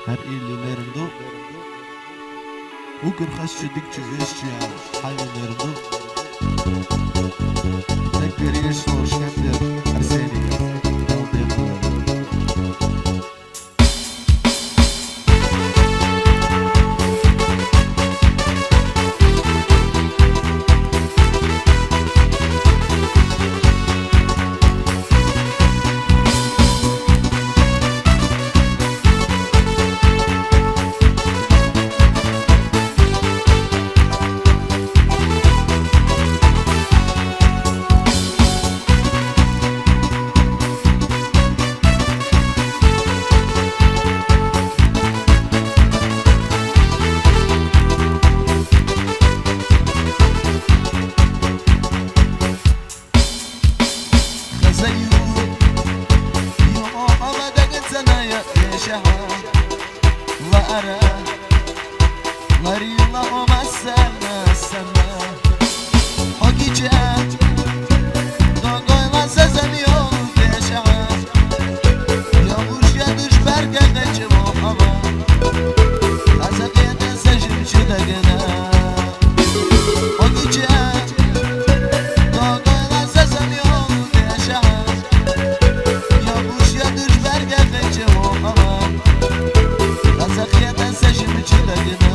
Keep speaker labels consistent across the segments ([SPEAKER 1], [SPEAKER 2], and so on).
[SPEAKER 1] Her illerinde Bugün haşçedikçe eşya hayvanlarında Tek bir eş hoşkendir her seni aldı yapılar. لا أرى مريضة وما السنة حقيقة دانگای من سزم یون بشعه یا بوش یا دوش برگه قچه با هوا خزقیت سجم شده گنه حقیقة دانگای من سزم یون بشعه یا بوش یا دوش برگه قچه با هوا خزقیت سجم شده گنه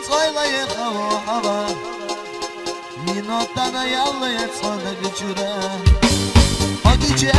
[SPEAKER 1] Soylayı hava Minotana yallayı sonra gücüre O güce